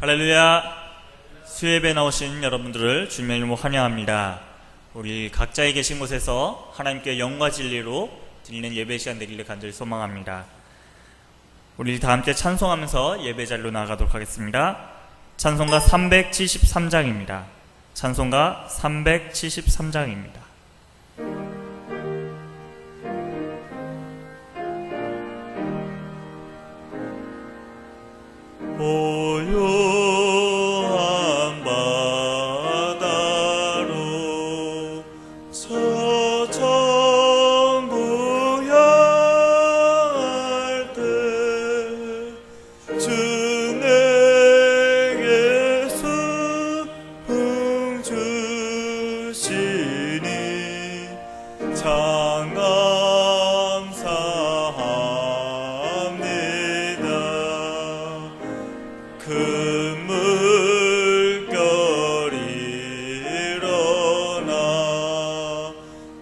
할렐루야. 수예배에 나오신 여러분들을 주님의 이름으로 환영합니다. 우리 각자에 계신 곳에서 하나님께 영과 진리로 드리는 예배 시간 되기를 간절히 소망합니다. 우리 다 함께 찬송하면서 예배 자리로 나아가도록 하겠습니다. 찬송가 373장입니다. 찬송가 373장입니다. 고요한 바다로 저 천국 향할 때 주 내게 수풍 주시니 참 감사합니다. 그 물결이 일어나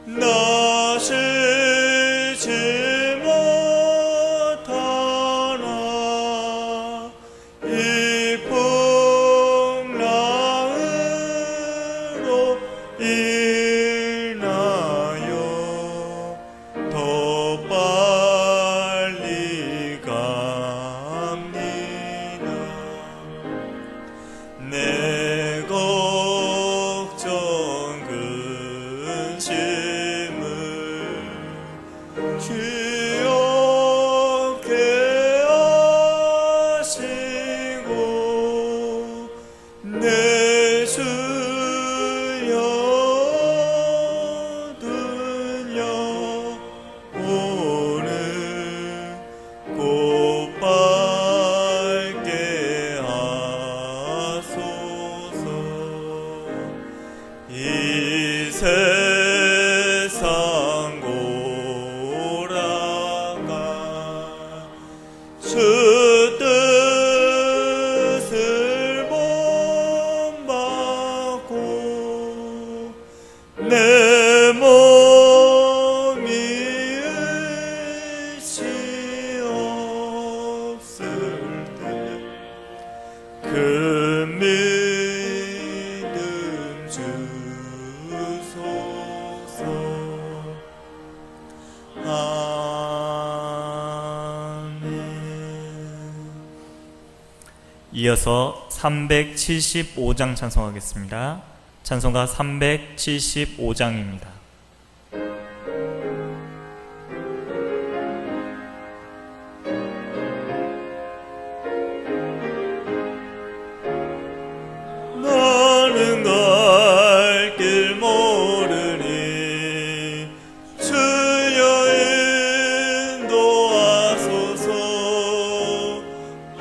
나 쉬지 못하나 이 풍랑으로 인하여 더 빨리 갑니다. 내 걱정 근심을 귀엽게 하시고 내 주여 든 영혼을 곧 밝게 하소서. 이 세상 고라가 주 뜻을 본받고 내 몸이 의지 없을 때 그 믿음 주소서. 아멘. 이어서 375장 찬송하겠습니다. 찬송가 375장입니다. 나는 갈 길 모르니 주여 인도하소서.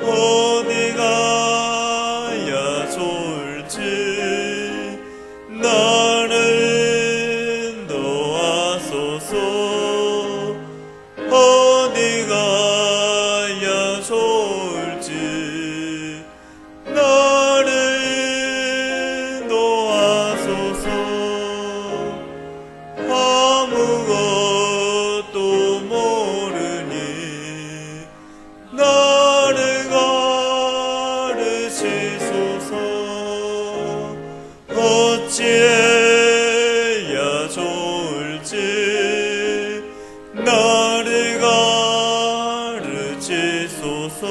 어디 가야 좋을지 나를 인도하소서. 어디 가야 좋을지 나를 인도하소서. 아무것도 모르니 나를 가르치소서. 어찌해야 좋을지 나를 가르치소서.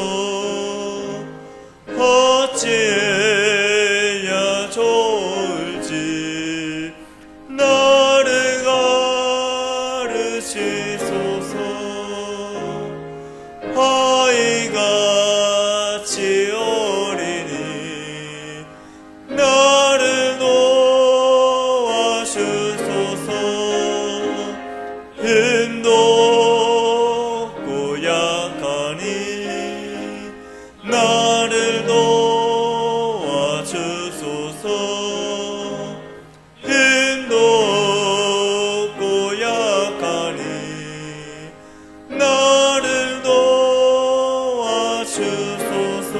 어찌해야 좋을지 나를 가르치소서. 아이같이 어리니 나를 도와주소서. 힘도 없고 약하니 나를 도와주소서. 힘도 없고 약하니 나를 도와주소서.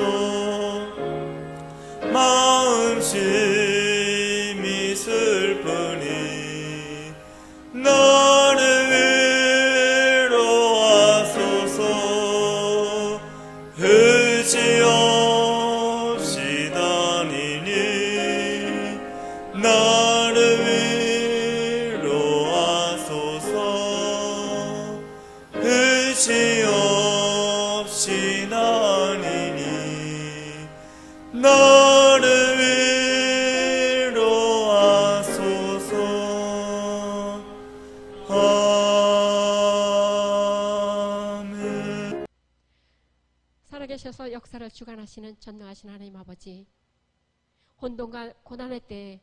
마음 심히 슬프니 나를 위로하소서. 의지 없이 나를 위로하소서. 아멘. 살아계셔서 역사를 주관하시는 전능하신 하나님 아버지, 혼돈과 고난의 때에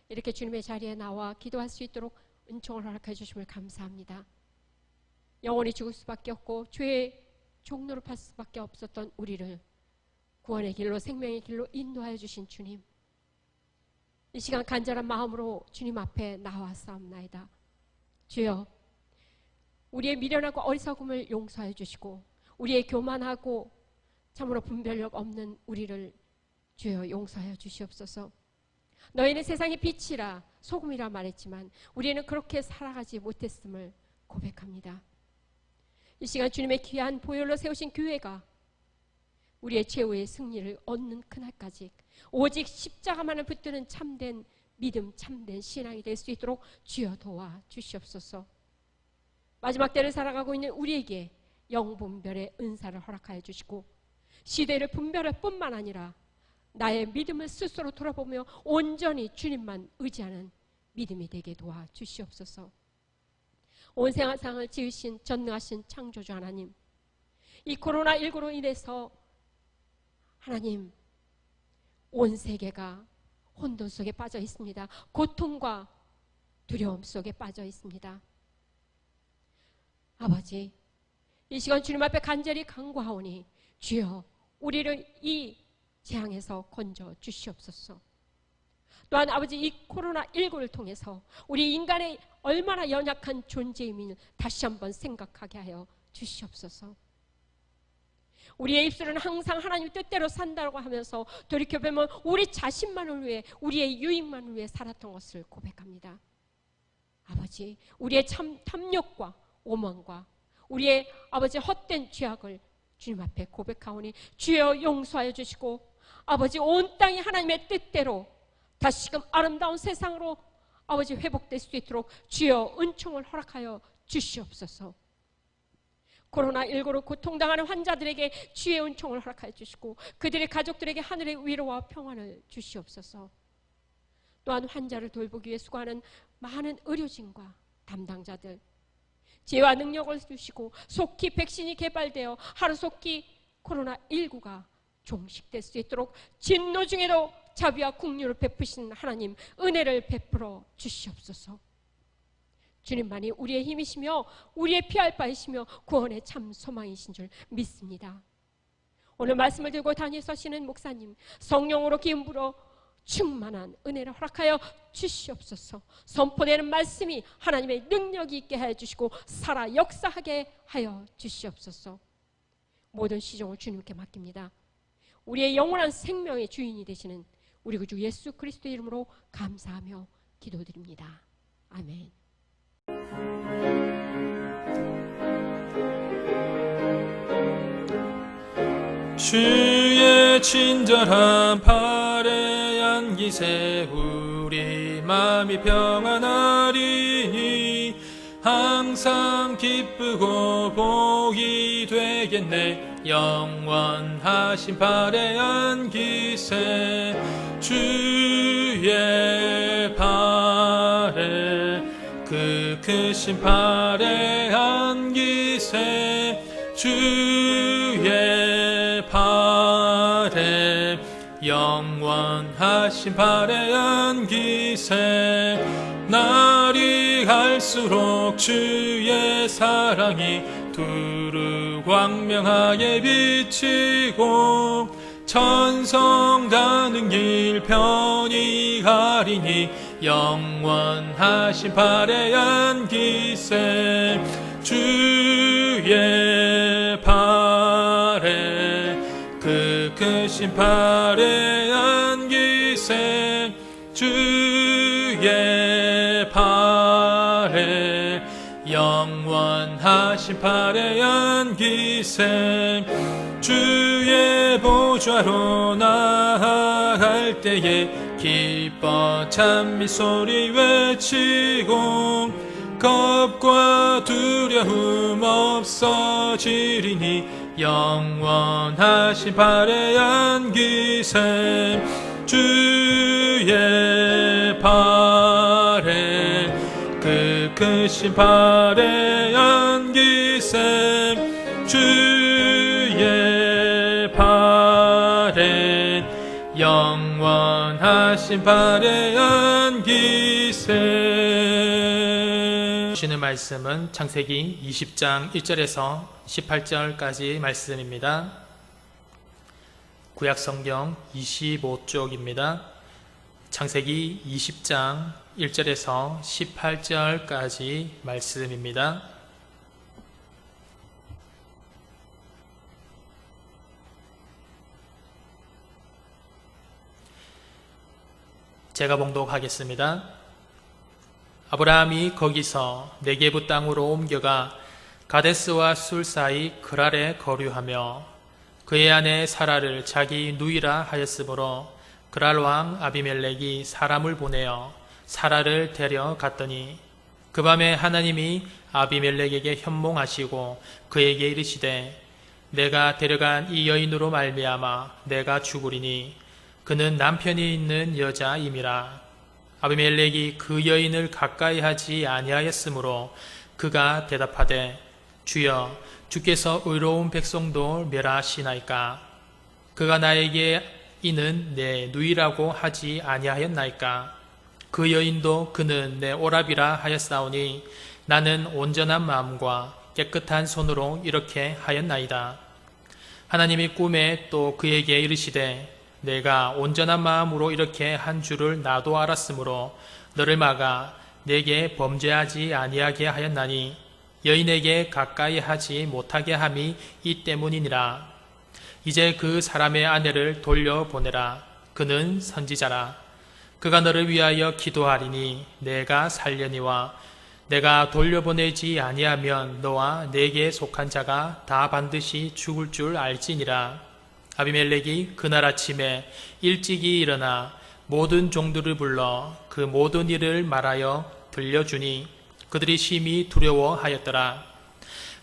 이렇게 주님의 자리에 나와 기도할 수 있도록 은총을 허락해 주심을 감사합니다. 영원히 죽을 수밖에 없고 죄의 종로로 팔 수밖에 없었던 우리를 구원의 길로, 생명의 길로 인도하여 주신 주님, 이 시간 간절한 마음으로 주님 앞에 나와싸움나이다. 주여, 우리의 미련하고 어리석음을 용서해 주시고 우리의 교만하고 참으로 분별력 없는 우리를 주여 용서하여 주시옵소서. 너희는 세상의 빛이라 소금이라 말했지만 우리는 그렇게 살아가지 못했음을 고백합니다. 이 시간 주님의 귀한 보혈로 세우신 교회가 우리의 최후의 승리를 얻는 그날까지 오직 십자가만을 붙드는 참된 믿음, 참된 신앙이 될 수 있도록 주여 도와 주시옵소서. 마지막 때를 살아가고 있는 우리에게 영분별의 은사를 허락하여 주시고 시대를 분별할 뿐만 아니라 나의 믿음을 스스로 돌아보며 온전히 주님만 의지하는 믿음이 되게 도와 주시옵소서. 온 세상을 지으신 전능하신 창조주 하나님, 이 코로나19로 인해서 하나님, 온 세계가 혼돈 속에 빠져 있습니다. 고통과 두려움 속에 빠져 있습니다. 아버지, 이 시간 주님 앞에 간절히 간구하오니 주여 우리를 이 재앙에서 건져 주시옵소서. 또한 아버지, 이 코로나19를 통해서 우리 인간의 얼마나 연약한 존재임을 다시 한번 생각하게 하여 주시옵소서. 우리의 입술은 항상 하나님 뜻대로 산다고 하면서 돌이켜보면 우리 자신만을 위해, 우리의 유익만을 위해 살았던 것을 고백합니다. 아버지, 우리의 탐욕과 오만과 우리의 아버지 헛된 죄악을 주님 앞에 고백하오니 주여 용서하여 주시고 아버지, 온 땅이 하나님의 뜻대로 다시금 아름다운 세상으로 아버지 회복될 수 있도록 주여 은총을 허락하여 주시옵소서. 코로나19로 고통당하는 환자들에게 주의 은총을 허락하여 주시고 그들의 가족들에게 하늘의 위로와 평안을 주시옵소서. 또한 환자를 돌보기 위해 수고하는 많은 의료진과 담당자들, 지혜와 능력을 주시고 속히 백신이 개발되어 하루속히 코로나19가 종식될 수 있도록 진노 중에도 자비와 긍휼을 베푸신 하나님, 은혜를 베풀어 주시옵소서. 주님만이 우리의 힘이시며 우리의 피할 바이시며 구원의 참 소망이신 줄 믿습니다. 오늘 말씀을 들고 다니서시는 목사님, 성령으로 기름 부어 충만한 은혜를 허락하여 주시옵소서. 선포되는 말씀이 하나님의 능력이 있게 하여 주시고 살아 역사하게 하여 주시옵소서. 모든 시종을 주님께 맡깁니다. 우리의 영원한 생명의 주인이 되시는 우리 구주 예수 그리스도의 이름으로 감사하며 기도드립니다. 아멘. 주의 친절한 팔에 안기세 우리 마음이 평안하리니 항상 기쁘고 복이 되겠네. 영원하신 팔에 안기세 주의 팔에 그 크신 팔에 안기세 주의 팔에 영원하신 팔에 안기세. 날이 갈수록 주의 사랑이 두루 광명하게 비치고 천성 가는 길 편히 가리니 영원하신 팔에 안기세 주의 팔에 그 크신 팔에 안기세 주의 팔에 영원하신 팔에 안기세. 주의 보좌로 나아갈 때에 기뻐 찬미 소리 외치고 겁과 두려움 없어지리니 영원하신 발의 안기샘 주의 발에 그 크신 발의 안기샘 주의 발에 영원하신 발의 안기샘. 주시는 말씀은 창세기 20장 1절에서 18절까지 말씀입니다. 구약성경 25쪽입니다. 창세기 20장 1절에서 18절까지 말씀입니다. 제가 봉독하겠습니다. 아브라함이 거기서 네게부 땅으로 옮겨가 가데스와 술 사이 그랄에 거류하며 그의 아내 사라를 자기 누이라 하였으므로 그랄 왕 아비멜렉이 사람을 보내어 사라를 데려갔더니 그 밤에 하나님이 아비멜렉에게 현몽하시고 그에게 이르시되 내가 데려간 이 여인으로 말미암아 내가 죽으리니 그는 남편이 있는 여자임이라. 아비멜렉이 그 여인을 가까이 하지 아니하였으므로 그가 대답하되 주여 주께서 의로운 백성도 멸하시나이까. 그가 나에게 이는 내 누이라고 하지 아니하였나이까. 그 여인도 그는 내 오라비라 하였사오니 나는 온전한 마음과 깨끗한 손으로 이렇게 하였나이다. 하나님이 꿈에 또 그에게 이르시되 내가 온전한 마음으로 이렇게 한 줄을 나도 알았으므로 너를 막아 내게 범죄하지 아니하게 하였나니 여인에게 가까이 하지 못하게 함이 이 때문이니라. 이제 그 사람의 아내를 돌려보내라. 그는 선지자라. 그가 너를 위하여 기도하리니 내가 살려니와 내가 돌려보내지 아니하면 너와 내게 속한 자가 다 반드시 죽을 줄 알지니라. 아비멜렉이 그날 아침에 일찍이 일어나 모든 종들을 불러 그 모든 일을 말하여 들려주니 그들이 심히 두려워하였더라.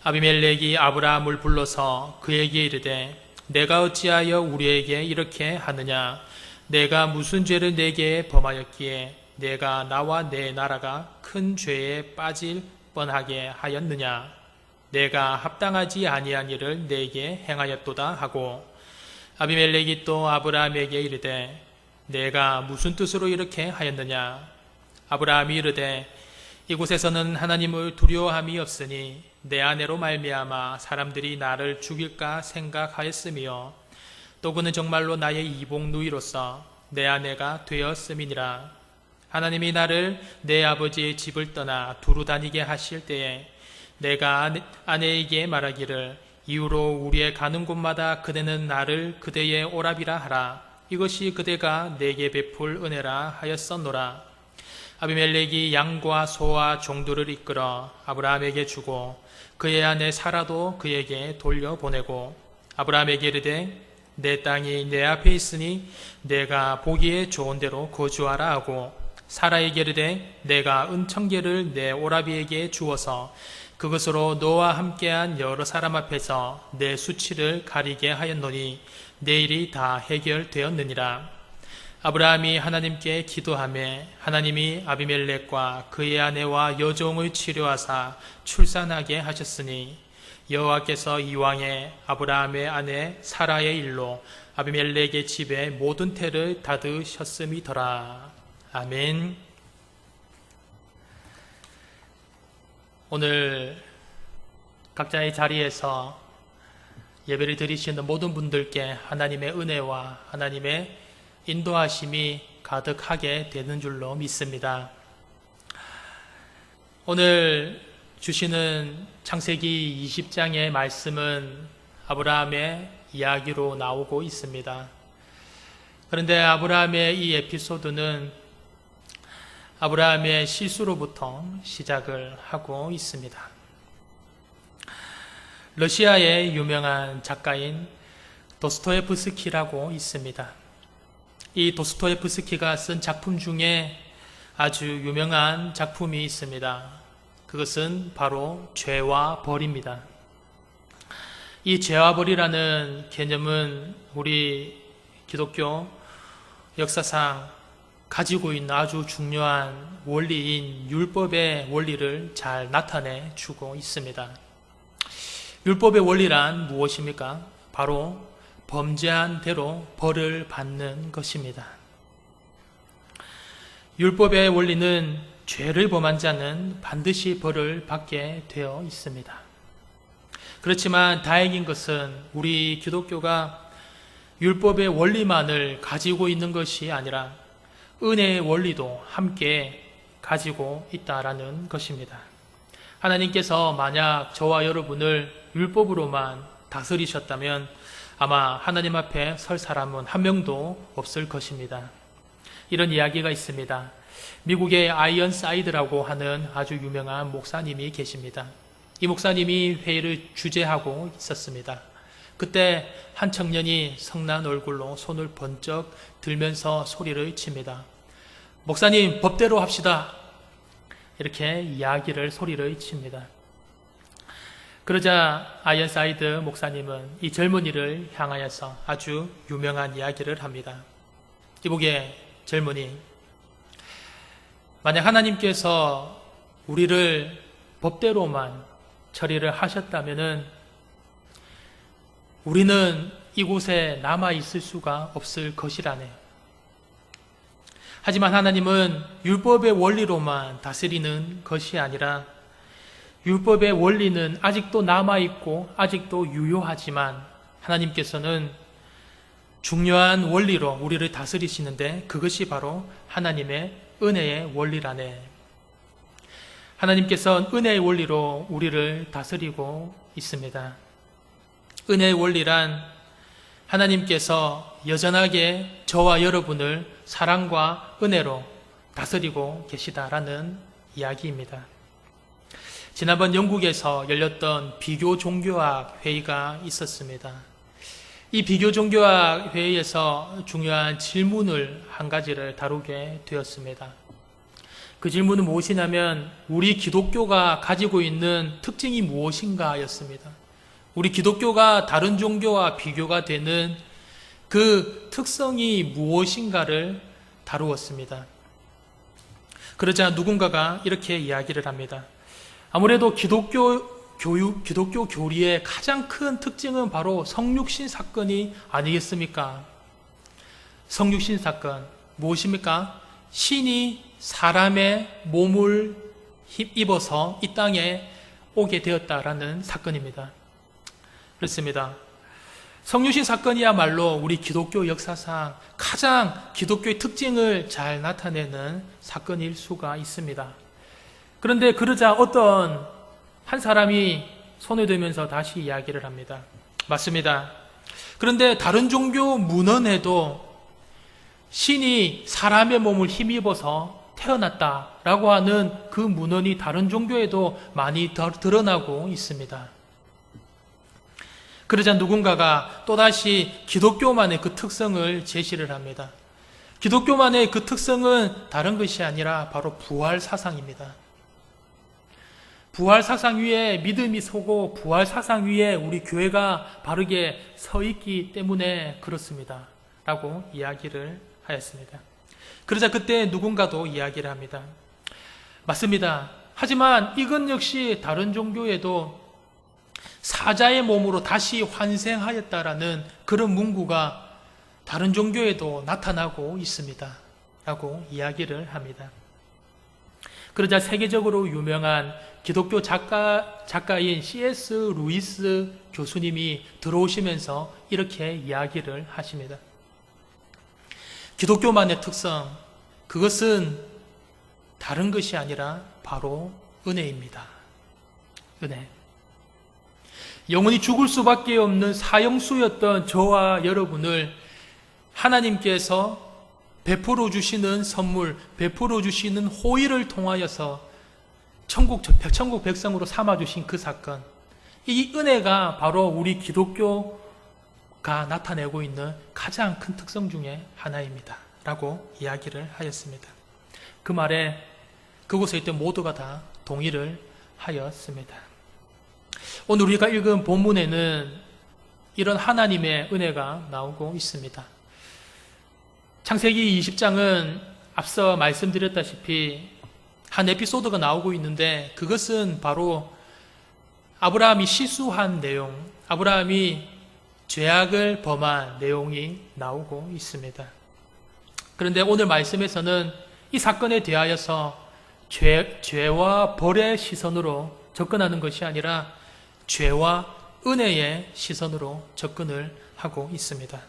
아비멜렉이 아브라함을 불러서 그에게 이르되 내가 어찌하여 우리에게 이렇게 하느냐. 내가 무슨 죄를 내게 범하였기에 내가 나와 내 나라가 큰 죄에 빠질 뻔하게 하였느냐. 내가 합당하지 아니한 일을 내게 행하였도다 하고 아비멜렉이 또 아브라함에게 이르되 내가 무슨 뜻으로 이렇게 하였느냐. 아브라함이 이르되 이곳에서는 하나님을 두려워함이 없으니 내 아내로 말미암아 사람들이 나를 죽일까 생각하였으며 또 그는 정말로 나의 이복 누이로서 내 아내가 되었음이니라. 하나님이 나를 내 아버지의 집을 떠나 두루 다니게 하실 때에 내가 아내에게 말하기를 이후로 우리의 가는 곳마다 그대는 나를 그대의 오라비라 하라. 이것이 그대가 내게 베풀 은혜라 하였었노라. 아비멜렉이 양과 소와 종들을 이끌어 아브라함에게 주고 그의 아내 사라도 그에게 돌려보내고 아브라함에게 이르되 내 땅이 내 앞에 있으니 내가 보기에 좋은 대로 거주하라 하고 사라에게 이르되 내가 은청계를 내 오라비에게 주어서 그것으로 너와 함께한 여러 사람 앞에서 내 수치를 가리게 하였노니 내 일이 다 해결되었느니라. 아브라함이 하나님께 기도하매 하나님이 아비멜렉과 그의 아내와 여종을 치료하사 출산하게 하셨으니 여호와께서 이왕에 아브라함의 아내 사라의 일로 아비멜렉의 집에 모든 태를 닫으셨음이더라. 아멘. 오늘 각자의 자리에서 예배를 드리시는 모든 분들께 하나님의 은혜와 하나님의 인도하심이 가득하게 되는 줄로 믿습니다. 오늘 주시는 창세기 20장의 말씀은 아브라함의 이야기로 나오고 있습니다. 그런데 아브라함의 이 에피소드는 아브라함의 실수로부터 시작을 하고 있습니다. 러시아의 유명한 작가인 도스토옙스키라고 있습니다. 이 도스토옙스키가 쓴 작품 중에 아주 유명한 작품이 있습니다. 그것은 바로 죄와 벌입니다. 이 죄와 벌이라는 개념은 우리 기독교 역사상 가지고 있는 아주 중요한 원리인 율법의 원리를 잘 나타내 주고 있습니다. 율법의 원리란 무엇입니까? 바로 범죄한 대로 벌을 받는 것입니다. 율법의 원리는 죄를 범한 자는 반드시 벌을 받게 되어 있습니다. 그렇지만 다행인 것은 우리 기독교가 율법의 원리만을 가지고 있는 것이 아니라 은혜의 원리도 함께 가지고 있다라는 것입니다. 하나님께서 만약 저와 여러분을 율법으로만 다스리셨다면 아마 하나님 앞에 설 사람은 한 명도 없을 것입니다. 이런 이야기가 있습니다. 미국의 아이언사이드라고 하는 아주 유명한 목사님이 계십니다. 이 목사님이 회의를 주재하고 있었습니다. 그때 한 청년이 성난 얼굴로 손을 번쩍 들면서 소리를 칩니다. 목사님, 법대로 합시다. 이렇게 이야기를 소리를 칩니다. 그러자 아이언사이드 목사님은 이 젊은이를 향하여서 아주 유명한 이야기를 합니다. 이보게 젊은이, 만약 하나님께서 우리를 법대로만 처리를 하셨다면은 우리는 이곳에 남아 있을 수가 없을 것이라네요. 하지만 하나님은 율법의 원리로만 다스리는 것이 아니라 율법의 원리는 아직도 남아있고 아직도 유효하지만 하나님께서는 중요한 원리로 우리를 다스리시는데 그것이 바로 하나님의 은혜의 원리라네. 하나님께서는 은혜의 원리로 우리를 다스리고 있습니다. 은혜의 원리란 하나님께서 여전하게 저와 여러분을 사랑과 은혜로 다스리고 계시다라는 이야기입니다. 지난번 영국에서 열렸던 비교 종교학 회의가 있었습니다. 이 비교 종교학 회의에서 중요한 질문을 한 가지를 다루게 되었습니다. 그 질문은 무엇이냐면 우리 기독교가 가지고 있는 특징이 무엇인가 였습니다. 우리 기독교가 다른 종교와 비교가 되는 그 특성이 무엇인가를 다루었습니다. 그러자 누군가가 이렇게 이야기를 합니다. 아무래도 기독교 교리의 가장 큰 특징은 바로 성육신 사건이 아니겠습니까? 성육신 사건 무엇입니까? 신이 사람의 몸을 입어서 이 땅에 오게 되었다라는 사건입니다. 그렇습니다. 성육신 사건이야말로 우리 기독교 역사상 가장 기독교의 특징을 잘 나타내는 사건일 수가 있습니다. 그런데 그러자 어떤 한 사람이 손을 들면서 다시 이야기를 합니다. 맞습니다. 그런데 다른 종교 문헌에도 신이 사람의 몸을 힘입어서 태어났다라고 하는 그 문헌이 다른 종교에도 많이 드러나고 있습니다. 그러자 누군가가 또다시 기독교만의 그 특성을 제시를 합니다. 기독교만의 그 특성은 다른 것이 아니라 바로 부활 사상입니다. 부활 사상 위에 믿음이 서고 부활 사상 위에 우리 교회가 바르게 서 있기 때문에 그렇습니다. 라고 이야기를 하였습니다. 그러자 그때 누군가도 이야기를 합니다. 맞습니다. 하지만 이것 역시 다른 종교에도 사자의 몸으로 다시 환생하였다라는 그런 문구가 다른 종교에도 나타나고 있습니다. 라고 이야기를 합니다. 그러자 세계적으로 유명한 기독교 작가인 C.S. 루이스 교수님이 들어오시면서 이렇게 이야기를 하십니다. 기독교만의 특성, 그것은 다른 것이 아니라 바로 은혜입니다. 은혜. 영원히 죽을 수밖에 없는 사형수였던 저와 여러분을 하나님께서 베풀어 주시는 선물, 베풀어 주시는 호의를 통하여서 천국 백성으로 삼아주신 그 사건, 이 은혜가 바로 우리 기독교가 나타내고 있는 가장 큰 특성 중에 하나입니다. 라고 이야기를 하였습니다. 그 말에 그곳에 있던 모두가 다 동의를 하였습니다. 오늘 우리가 읽은 본문에는 이런 하나님의 은혜가 나오고 있습니다. 창세기 20장은 앞서 말씀드렸다시피 한 에피소드가 나오고 있는데 그것은 바로 아브라함이 실수한 내용, 아브라함이 죄악을 범한 내용이 나오고 있습니다. 그런데 오늘 말씀에서는 이 사건에 대하여서 죄와 벌의 시선으로 접근하는 것이 아니라 죄와 은혜의 시선으로 접근을 하고 있습니다.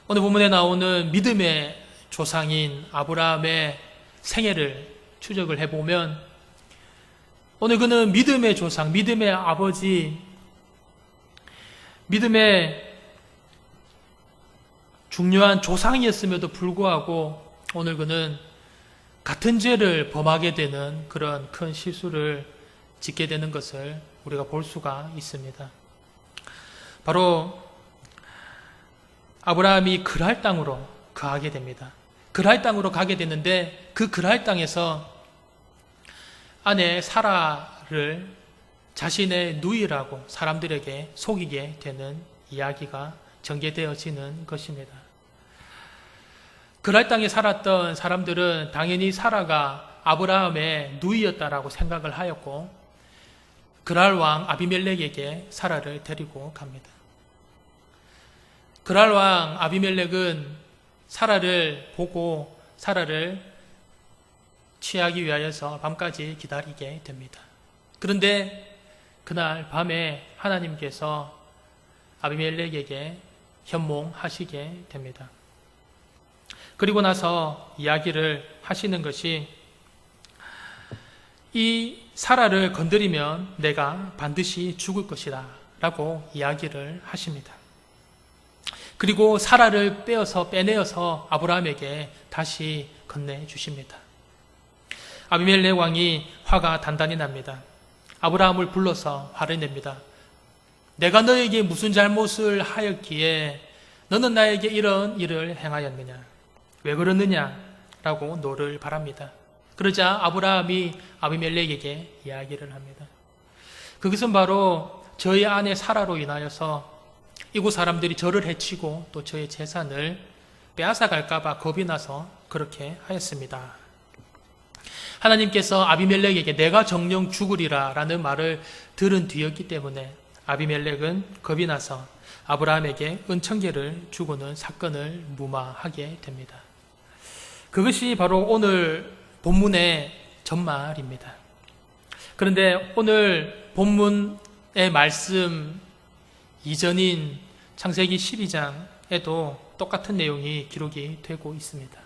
오늘 본문에 나오는 믿음의 조상인 아브라함의 생애를 추적을 해보면 오늘 그는 믿음의 조상, 믿음의 아버지, 믿음의 중요한 조상이었음에도 불구하고 오늘 그는 같은 죄를 범하게 되는 그런 큰 실수를 짓게 되는 것을 우리가 볼 수가 있습니다. 바로 아브라함이 그랄 땅으로 가게 됩니다. 그랄 땅으로 가게 되는데 그 그랄 땅에서 아내 사라를 자신의 누이라고 사람들에게 속이게 되는 이야기가 전개되어지는 것입니다. 그랄 땅에 살았던 사람들은 당연히 사라가 아브라함의 누이였다라고 생각을 하였고 그랄 왕 아비멜렉에게 사라를 데리고 갑니다. 그랄 왕 아비멜렉은 사라를 보고 사라를 취하기 위하여서 밤까지 기다리게 됩니다. 그런데 그날 밤에 하나님께서 아비멜렉에게 현몽하시게 됩니다. 그리고 나서 이야기를 하시는 것이 이 사라를 건드리면 내가 반드시 죽을 것이다 라고 이야기를 하십니다. 그리고 사라를 빼내어서 아브라함에게 다시 건네주십니다. 아비멜렉 왕이 화가 단단히 납니다. 아브라함을 불러서 화를 냅니다. 내가 너에게 무슨 잘못을 하였기에 너는 나에게 이런 일을 행하였느냐? 왜 그러느냐? 라고 노를 바랍니다. 그러자 아브라함이 아비멜렉에게 이야기를 합니다. 그것은 바로 저희 아내 사라로 인하여서 이곳 사람들이 저를 해치고 또 저의 재산을 빼앗아 갈까봐 겁이 나서 그렇게 하였습니다. 하나님께서 아비멜렉에게 내가 정녕 죽으리라 라는 말을 들은 뒤였기 때문에 아비멜렉은 겁이 나서 아브라함에게 은천계를 주고는 사건을 무마하게 됩니다. 그것이 바로 오늘 본문의 전말입니다. 그런데 오늘 본문의 말씀 이전인 창세기 12장에도 똑같은 내용이 기록이 되고 있습니다.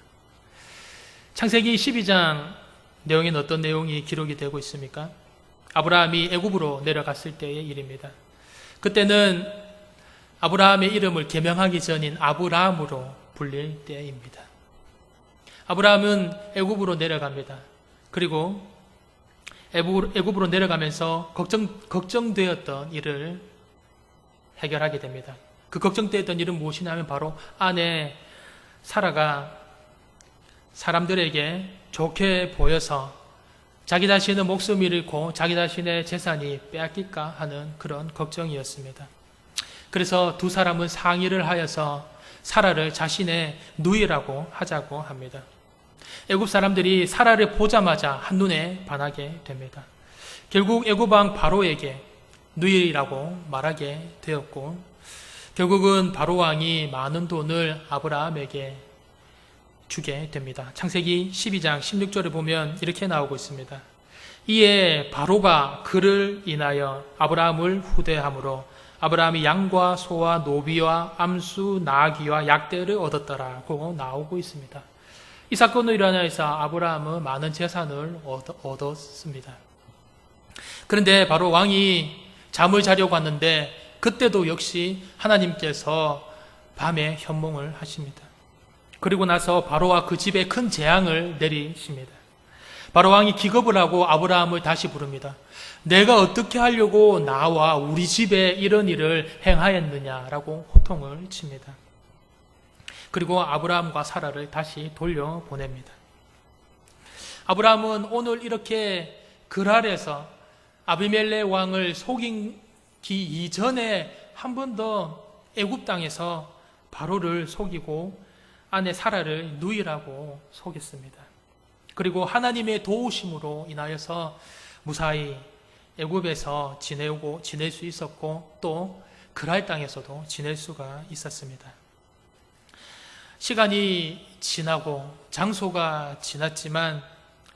창세기 12장 내용에는 어떤 내용이 기록이 되고 있습니까? 아브라함이 애굽으로 내려갔을 때의 일입니다. 그때는 아브라함의 이름을 개명하기 전인 아브라함으로 불릴 때입니다. 아브라함은 애굽으로 내려갑니다. 그리고 애굽으로 내려가면서 걱정되었던 일을 해결하게 됩니다. 그 걱정되었던 일은 무엇이냐면 바로 아내 사라가 사람들에게 좋게 보여서 자기 자신의 목숨을 잃고 자기 자신의 재산이 빼앗길까 하는 그런 걱정이었습니다. 그래서 두 사람은 상의를 하여서 사라를 자신의 누이라고 하자고 합니다. 애굽 사람들이 사라를 보자마자 한눈에 반하게 됩니다. 결국 애굽 왕 바로에게 누이라고 말하게 되었고 결국은 바로 왕이 많은 돈을 아브라함에게 주게 됩니다. 창세기 12장 16절에 보면 이렇게 나오고 있습니다. 이에 바로가 그를 인하여 아브라함을 후대함으로 아브라함이 양과 소와 노비와 암수 나귀와 약대를 얻었더라고 나오고 있습니다. 이 사건으로 일어나서 아브라함은 많은 재산을 얻었습니다. 그런데 바로 왕이 잠을 자려고 하는데 그때도 역시 하나님께서 밤에 현몽을 하십니다. 그리고 나서 바로와 그 집에 큰 재앙을 내리십니다. 바로 왕이 기겁을 하고 아브라함을 다시 부릅니다. 내가 어떻게 하려고 나와 우리 집에 이런 일을 행하였느냐라고 호통을 칩니다. 그리고 아브라함과 사라를 다시 돌려보냅니다. 아브라함은 오늘 이렇게 그랄에서 아비멜렉 왕을 속이기 이전에 한 번 더 애굽 땅에서 바로를 속이고 아내 사라를 누이라고 속였습니다. 그리고 하나님의 도우심으로 인하여서 무사히 애굽에서 지낼 수 있었고 또 그랄 땅에서도 지낼 수가 있었습니다. 시간이 지나고 장소가 지났지만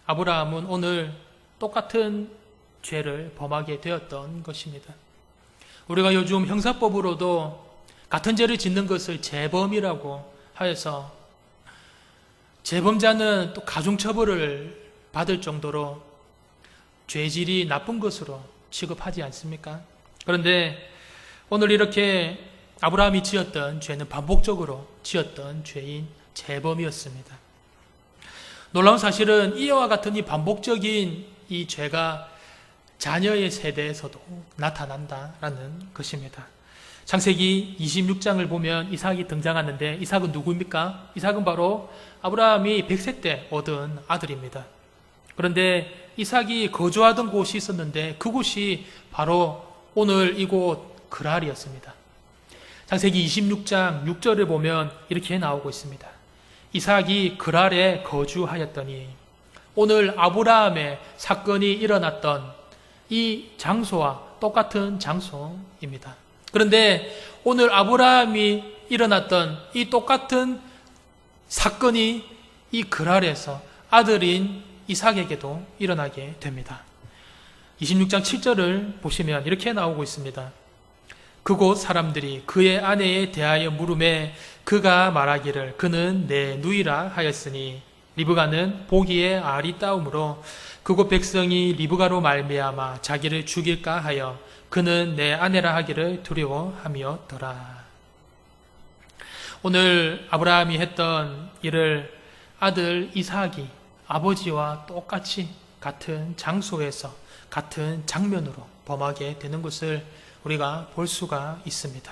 아브라함은 오늘 똑같은 죄를 범하게 되었던 것입니다. 우리가 요즘 형사법으로도 같은 죄를 짓는 것을 재범이라고 하여서 재범자는 또 가중처벌을 받을 정도로 죄질이 나쁜 것으로 취급하지 않습니까? 그런데 오늘 이렇게 아브라함이 지었던 죄는 반복적으로 지었던 죄인 재범이었습니다. 놀라운 사실은 이와 같은 이 반복적인 이 죄가 자녀의 세대에서도 나타난다라는 것입니다. 창세기 26장을 보면 이삭이 등장하는데 이삭은 누구입니까? 이삭은 바로 아브라함이 100세 때 얻은 아들입니다. 그런데 이삭이 거주하던 곳이 있었는데 그곳이 바로 오늘 이곳 그랄이었습니다. 창세기 26장 6절을 보면 이렇게 나오고 있습니다. 이삭이 그랄에 거주하였더니 오늘 아브라함의 사건이 일어났던 이 장소와 똑같은 장소입니다. 그런데 오늘 아브라함이 일어났던 이 똑같은 사건이 이 그랄에서 아들인 이삭에게도 일어나게 됩니다. 26장 7절을 보시면 이렇게 나오고 있습니다. 그곳 사람들이 그의 아내에 대하여 물음에 그가 말하기를 그는 내 누이라 하였으니 리브가는 보기에 아리따움으로 그곳 백성이 리브가로 말미암아 자기를 죽일까 하여 그는 내 아내라 하기를 두려워하였더라. 오늘 아브라함이 했던 일을 아들 이삭이 아버지와 똑같이 같은 장소에서 같은 장면으로 범하게 되는 것을 우리가 볼 수가 있습니다.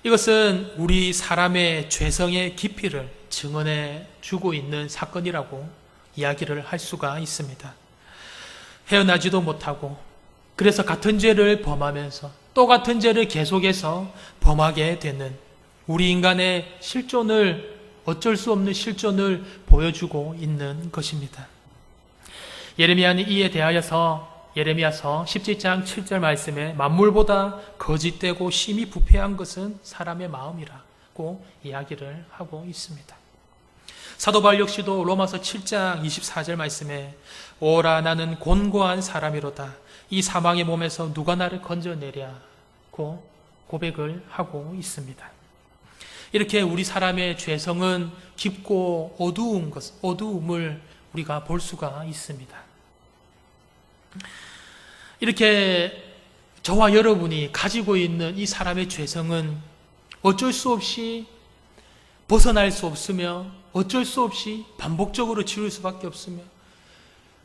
이것은 우리 사람의 죄성의 깊이를 증언해 주고 있는 사건이라고 이야기를 할 수가 있습니다. 헤어나지도 못하고 그래서 같은 죄를 범하면서 또 같은 죄를 계속해서 범하게 되는 우리 인간의 실존을 어쩔 수 없는 실존을 보여주고 있는 것입니다. 예레미야는 이에 대하여서 예레미야서 17장 7절 말씀에 만물보다 거짓되고 심히 부패한 것은 사람의 마음이라고 이야기를 하고 있습니다. 사도 바울 역시도 로마서 7장 24절 말씀에 오라 나는 곤고한 사람이로다 이 사망의 몸에서 누가 나를 건져내랴고 고백을 하고 있습니다. 이렇게 우리 사람의 죄성은 깊고 어두움을 우리가 볼 수가 있습니다. 이렇게 저와 여러분이 가지고 있는 이 사람의 죄성은 어쩔 수 없이 벗어날 수 없으며 어쩔 수 없이 반복적으로 지을 수밖에 없으며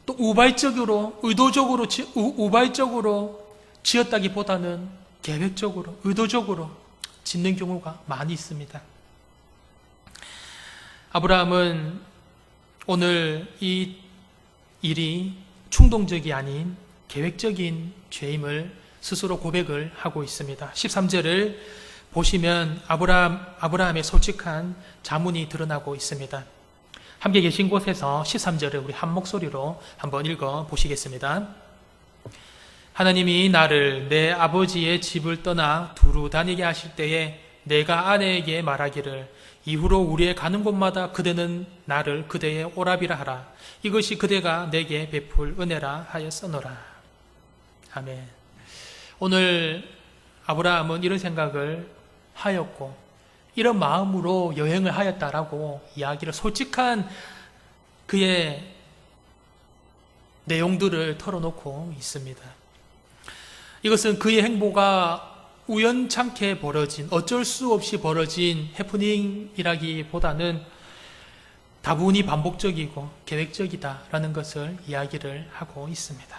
또 우발적으로 우발적으로 지었다기보다는 계획적으로 의도적으로 짓는 경우가 많이 있습니다. 아브라함은 오늘 이 일이 충동적이 아닌 계획적인 죄임을 스스로 고백을 하고 있습니다. 13절을 보시면 아브라함의 솔직한 자문이 드러나고 있습니다. 함께 계신 곳에서 13절을 우리 한 목소리로 한번 읽어 보시겠습니다. 하나님이 나를 내 아버지의 집을 떠나 두루 다니게 하실 때에 내가 아내에게 말하기를 이후로 우리의 가는 곳마다 그대는 나를 그대의 오라비라 하라. 이것이 그대가 내게 베풀 은혜라 하였으노라. 아멘. 오늘 아브라함은 이런 생각을 하였고 이런 마음으로 여행을 하였다라고 이야기를 솔직한 그의 내용들을 털어놓고 있습니다. 이것은 그의 행보가 우연찮게 벌어진 어쩔 수 없이 벌어진 해프닝이라기보다는 다분히 반복적이고 계획적이다라는 것을 이야기를 하고 있습니다.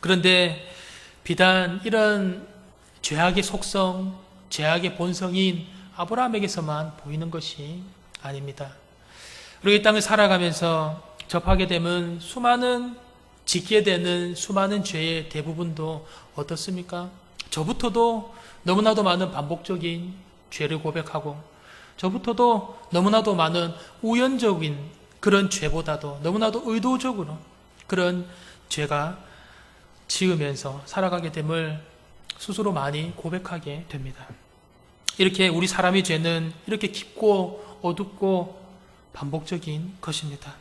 그런데 비단 이런 죄악의 속성, 죄악의 본성인 아브라함에게서만 보이는 것이 아닙니다. 우리 이 땅을 살아가면서 접하게 되면 짓게 되는 수많은 죄의 대부분도 어떻습니까? 저부터도 너무나도 많은 반복적인 죄를 고백하고, 저부터도 너무나도 많은 우연적인 그런 죄보다도 너무나도 의도적으로 그런 죄가 지으면서 살아가게 됨을 스스로 많이 고백하게 됩니다. 이렇게 우리 사람의 죄는 이렇게 깊고 어둡고 반복적인 것입니다.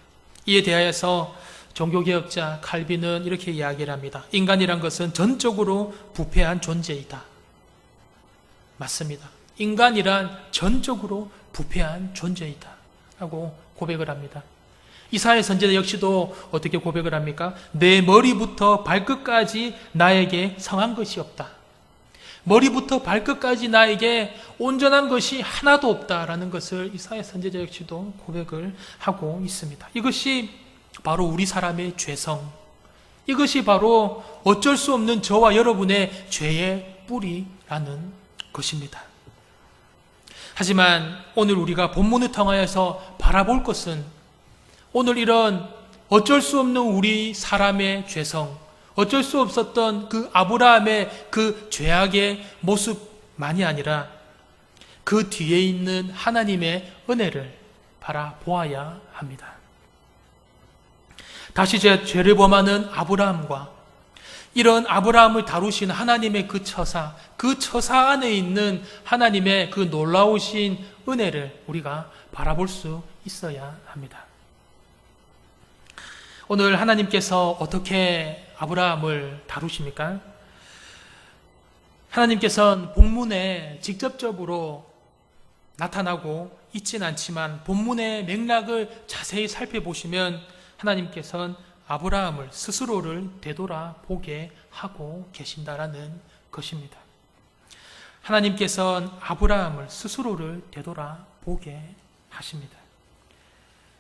이에 대하여서 종교개혁자 칼빈은 이렇게 이야기를 합니다. 인간이란 것은 전적으로 부패한 존재이다. 맞습니다. 인간이란 전적으로 부패한 존재이다 라고 고백을 합니다. 이사야 선지자 역시도 어떻게 고백을 합니까? 내 머리부터 발끝까지 나에게 성한 것이 없다. 머리부터 발끝까지 나에게 온전한 것이 하나도 없다라는 것을 이사야 선지자 역시도 고백을 하고 있습니다. 이것이 바로 우리 사람의 죄성, 이것이 바로 어쩔 수 없는 저와 여러분의 죄의 뿌리라는 것입니다. 하지만 오늘 우리가 본문을 통하여서 바라볼 것은 오늘 이런 어쩔 수 없는 우리 사람의 죄성, 어쩔 수 없었던 그 아브라함의 그 죄악의 모습만이 아니라 그 뒤에 있는 하나님의 은혜를 바라보아야 합니다. 다시 죄를 범하는 아브라함과 이런 아브라함을 다루신 하나님의 그 처사 안에 있는 하나님의 그 놀라우신 은혜를 우리가 바라볼 수 있어야 합니다. 오늘 하나님께서 어떻게 아브라함을 다루십니까? 하나님께서는 본문에 직접적으로 나타나고 있진 않지만 본문의 맥락을 자세히 살펴보시면 하나님께서는 아브라함을 스스로를 되돌아보게 하고 계신다라는 것입니다. 하나님께서는 아브라함을 스스로를 되돌아보게 하십니다.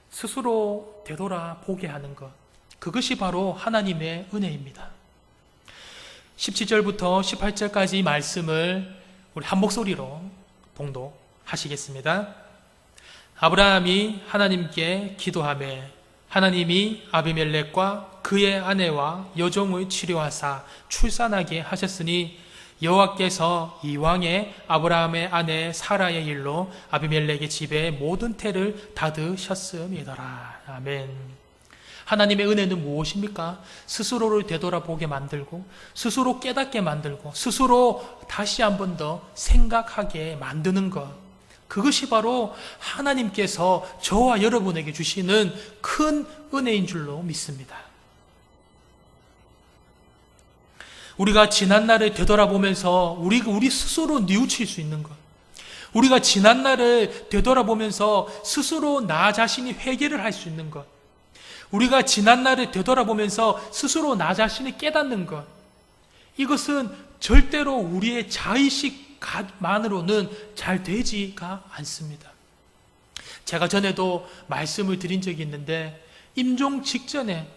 스스로 되돌아보게 하는 것, 그것이 바로 하나님의 은혜입니다. 17절부터 18절까지 말씀을 우리 한 목소리로 봉독하시겠습니다. 아브라함이 하나님께 기도하며 하나님이 아비멜렉과 그의 아내와 여종을 치료하사 출산하게 하셨으니 여호와께서 이왕에 아브라함의 아내 사라의 일로 아비멜렉의 집에 모든 태를 닫으셨음이더라. 아멘. 하나님의 은혜는 무엇입니까? 스스로를 되돌아보게 만들고 스스로 깨닫게 만들고 스스로 다시 한 번 더 생각하게 만드는 것, 그것이 바로 하나님께서 저와 여러분에게 주시는 큰 은혜인 줄로 믿습니다. 우리가 지난날을 되돌아보면서 우리 스스로 뉘우칠 수 있는 것, 우리가 지난날을 되돌아보면서 스스로 나 자신이 회개를 할 수 있는 것, 우리가 지난날을 되돌아보면서 스스로 나 자신을 깨닫는 것, 이것은 절대로 우리의 자의식만으로는 잘 되지가 않습니다. 제가 전에도 말씀을 드린 적이 있는데 임종 직전에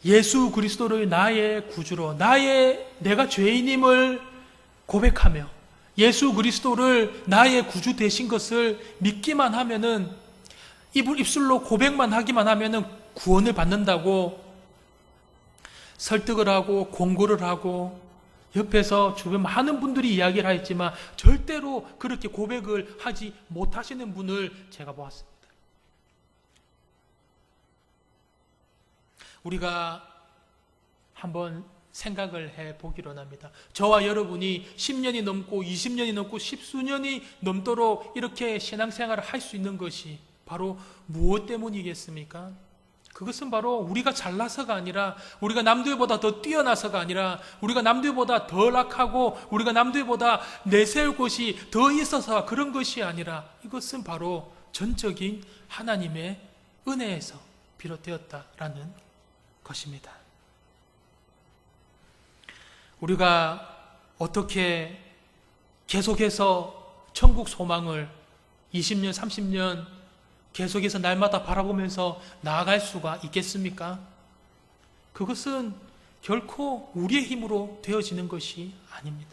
예수 그리스도를 나의 구주로, 내가 죄인임을 고백하며 예수 그리스도를 나의 구주 되신 것을 믿기만 하면은, 입술로 고백만 하기만 하면은 구원을 받는다고 설득을 하고 공고를 하고 옆에서 주변 많은 분들이 이야기를 하였지만 절대로 그렇게 고백을 하지 못하시는 분을 제가 보았습니다. 우리가 한번 생각을 해보기로 합니다. 저와 여러분이 10년이 넘고 20년이 넘고 10수년이 넘도록 이렇게 신앙생활을 할 수 있는 것이 바로 무엇 때문이겠습니까? 그것은 바로 우리가 잘나서가 아니라, 우리가 남들보다 더 뛰어나서가 아니라, 우리가 남들보다 더 악하고 우리가 남들보다 내세울 것이 더 있어서 그런 것이 아니라, 이것은 바로 전적인 하나님의 은혜에서 비롯되었다라는 것입니다. 우리가 어떻게 계속해서 천국 소망을 20년, 30년 계속해서 날마다 바라보면서 나아갈 수가 있겠습니까? 그것은 결코 우리의 힘으로 되어지는 것이 아닙니다.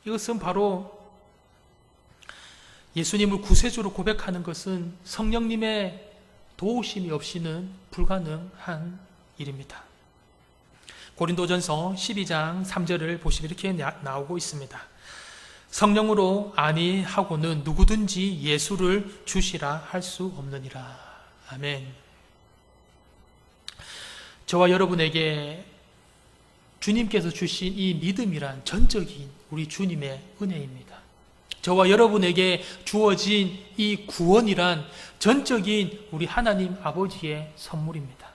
이것은 바로 예수님을 구세주로 고백하는 것은 성령님의 도우심이 없이는 불가능한 일입니다. 고린도전서 12장 3절을 보시면 이렇게 나오고 있습니다. 성령으로 아니하고는 누구든지 예수를 주시라 할 수 없느니라. 아멘. 저와 여러분에게 주님께서 주신 이 믿음이란 전적인 우리 주님의 은혜입니다. 저와 여러분에게 주어진 이 구원이란 전적인 우리 하나님 아버지의 선물입니다.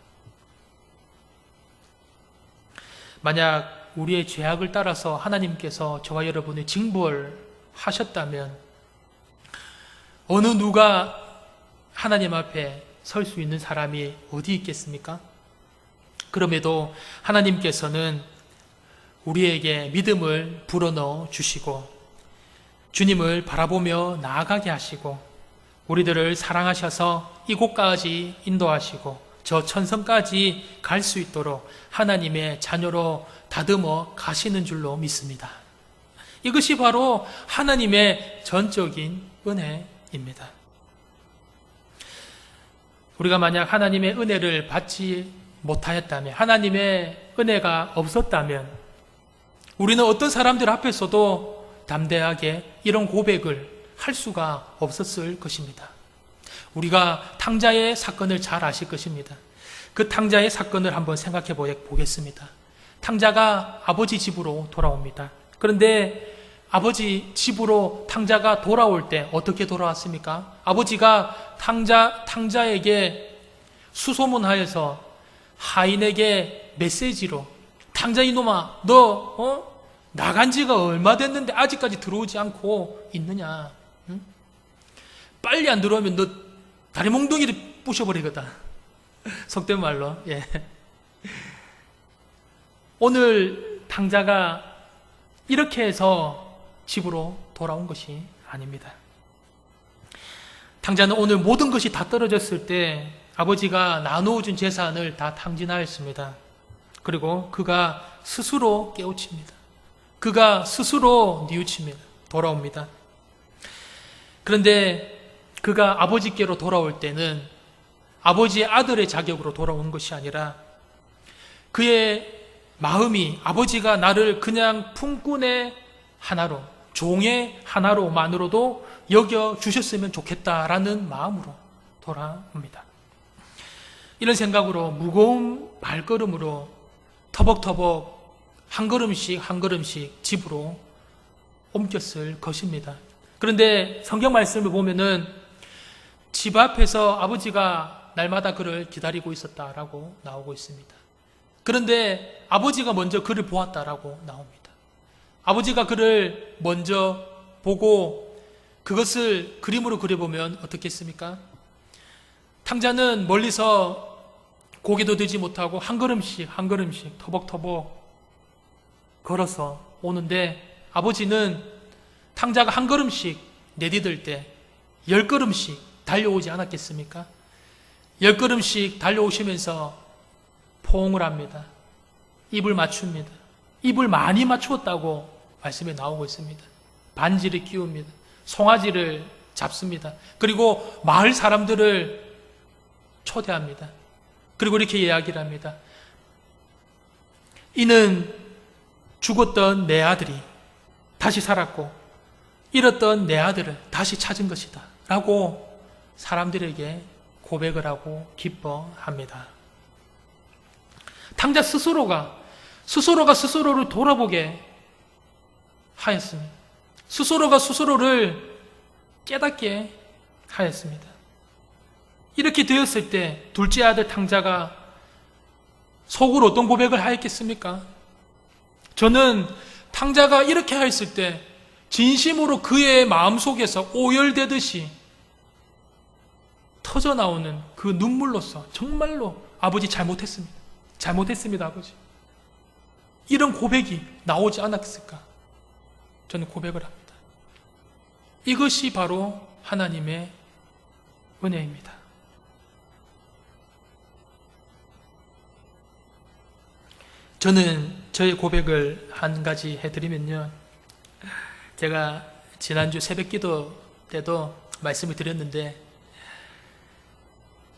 만약 우리의 죄악을 따라서 하나님께서 저와 여러분을 징벌하셨다면 어느 누가 하나님 앞에 설 수 있는 사람이 어디 있겠습니까? 그럼에도 하나님께서는 우리에게 믿음을 불어넣어 주시고 주님을 바라보며 나아가게 하시고 우리들을 사랑하셔서 이곳까지 인도하시고 저 천성까지 갈 수 있도록 하나님의 자녀로 다듬어 가시는 줄로 믿습니다. 이것이 바로 하나님의 전적인 은혜입니다. 우리가 만약 하나님의 은혜를 받지 못하였다면, 하나님의 은혜가 없었다면 우리는 어떤 사람들 앞에서도 담대하게 이런 고백을 할 수가 없었을 것입니다. 우리가 탕자의 사건을 잘 아실 것입니다. 그 탕자의 사건을 한번 생각해 보겠습니다. 탕자가 아버지 집으로 돌아옵니다. 그런데 아버지 집으로 탕자가 돌아올 때 어떻게 돌아왔습니까? 아버지가 탕자에게 수소문하여서 하인에게 메시지로 탕자 이놈아 너 나간 지가 얼마 됐는데 아직까지 들어오지 않고 있느냐? 응? 빨리 안 들어오면 너 다리 몽둥이를 부셔버리거든. 속된 말로. 예. 오늘 탕자가 이렇게 해서 집으로 돌아온 것이 아닙니다. 탕자는 오늘 모든 것이 다 떨어졌을 때 아버지가 나누어준 재산을 다 탕진하였습니다. 그리고 그가 스스로 깨우칩니다. 그가 스스로 뉘우칩니다. 돌아옵니다. 그런데 그가 아버지께로 돌아올 때는 아버지의 아들의 자격으로 돌아온 것이 아니라 그의 마음이 아버지가 나를 그냥 품꾼의 하나로, 종의 하나로만으로도 여겨주셨으면 좋겠다라는 마음으로 돌아옵니다. 이런 생각으로 무거운 발걸음으로 터벅터벅 한 걸음씩 한 걸음씩 집으로 옮겼을 것입니다. 그런데 성경 말씀을 보면은 집 앞에서 아버지가 날마다 그를 기다리고 있었다라고 나오고 있습니다. 그런데 아버지가 먼저 그를 보았다라고 나옵니다. 아버지가 그를 먼저 보고 그것을 그림으로 그려보면 어떻겠습니까? 탕자는 멀리서 고개도 들지 못하고 한 걸음씩 한 걸음씩 터벅터벅 걸어서 오는데 아버지는 탕자가 한 걸음씩 내디딜 때 10걸음씩 달려오지 않았겠습니까? 10걸음씩 달려오시면서 포옹을 합니다. 입을 맞춥니다. 입을 많이 맞추었다고 말씀에 나오고 있습니다. 반지를 끼웁니다. 송아지를 잡습니다. 그리고 마을 사람들을 초대합니다. 그리고 이렇게 이야기를 합니다. 이는 죽었던 내 아들이 다시 살았고 잃었던 내 아들을 다시 찾은 것이다 라고 사람들에게 고백을 하고 기뻐합니다. 탕자 스스로가 스스로를 돌아보게 하였습니다. 스스로가 스스로를 깨닫게 하였습니다. 이렇게 되었을 때 둘째 아들 탕자가 속으로 어떤 고백을 하였겠습니까? 저는 탕자가 이렇게 하였을 때 진심으로 그의 마음속에서 오열되듯이 터져나오는 그 눈물로서 정말로 아버지 잘못했습니다. 잘못했습니다, 아버지. 이런 고백이 나오지 않았을까? 저는 고백을 합니다. 이것이 바로 하나님의 은혜입니다. 저는 저의 고백을 한 가지 해드리면요. 제가 지난주 새벽기도 때도 말씀을 드렸는데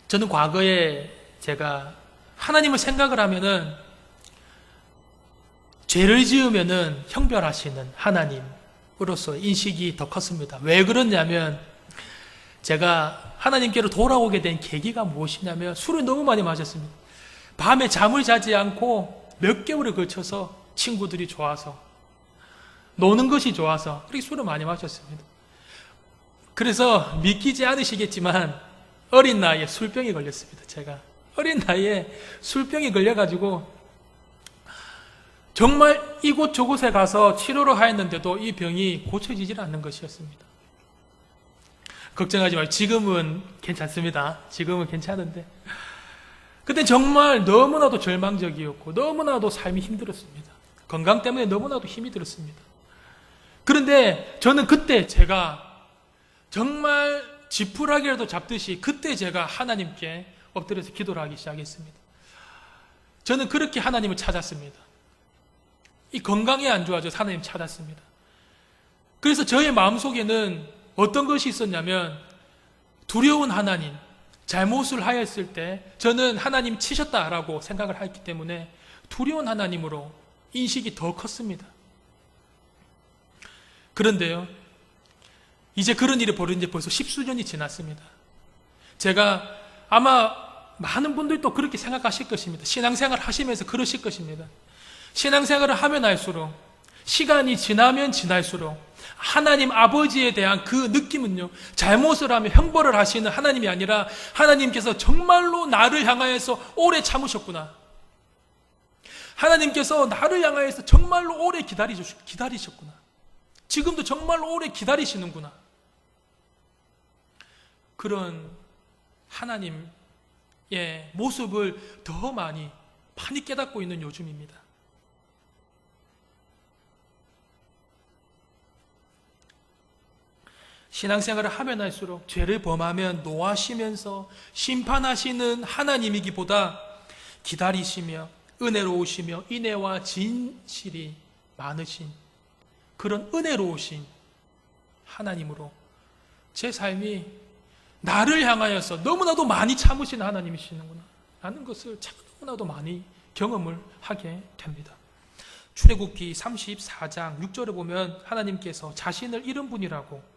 저는 과거에 제가 하나님을 생각을 하면은 죄를 지으면은 형벌하시는 하나님으로서 인식이 더 컸습니다. 왜 그러냐면 제가 하나님께로 돌아오게 된 계기가 무엇이냐면 술을 너무 많이 마셨습니다. 밤에 잠을 자지 않고 몇 개월에 걸쳐서 친구들이 좋아서 노는 것이 좋아서 그렇게 술을 많이 마셨습니다. 그래서 믿기지 않으시겠지만 어린 나이에 술병이 걸렸습니다. 제가 어린 나이에 술병이 걸려가지고 정말 이곳 저곳에 가서 치료를 하였는데도 이 병이 고쳐지질 않는 것이었습니다. 걱정하지 마세요. 지금은 괜찮습니다. 지금은 괜찮은데 그때 정말 너무나도 절망적이었고 너무나도 삶이 힘들었습니다. 건강 때문에 너무나도 힘이 들었습니다. 그런데 저는 그때 제가 정말 지푸라기라도 잡듯이 그때 제가 하나님께 엎드려서 기도를 하기 시작했습니다. 저는 그렇게 하나님을 찾았습니다. 이 건강이 안 좋아져서 하나님 찾았습니다. 그래서 저의 마음속에는 어떤 것이 있었냐면 두려운 하나님, 잘못을 하였을 때 저는 하나님 치셨다라고 생각을 했기 때문에 두려운 하나님으로 인식이 더 컸습니다. 그런데요, 이제 그런 일이 벌어진 지 벌써 10수년이 지났습니다. 제가 아마 많은 분들도 그렇게 생각하실 것입니다. 신앙생활 하시면서 그러실 것입니다. 신앙생활을 하면 할수록 시간이 지나면 지날수록 하나님 아버지에 대한 그 느낌은요, 잘못을 하면 형벌을 하시는 하나님이 아니라 하나님께서 정말로 나를 향하여서 오래 참으셨구나. 하나님께서 나를 향하여서 정말로 오래 기다리셨구나. 지금도 정말로 오래 기다리시는구나. 그런 하나님의 모습을 더 많이 깨닫고 있는 요즘입니다. 신앙생활을 하면 할수록 죄를 범하면 노하시면서 심판하시는 하나님이기보다 기다리시며 은혜로우시며 인애와 진실이 많으신 그런 은혜로우신 하나님으로 제 삶이 나를 향하여서 너무나도 많이 참으시는 하나님이시는구나 라는 것을 너무나도 많이 경험을 하게 됩니다. 출애굽기 34장 6절에 보면 하나님께서 자신을 잃은 분이라고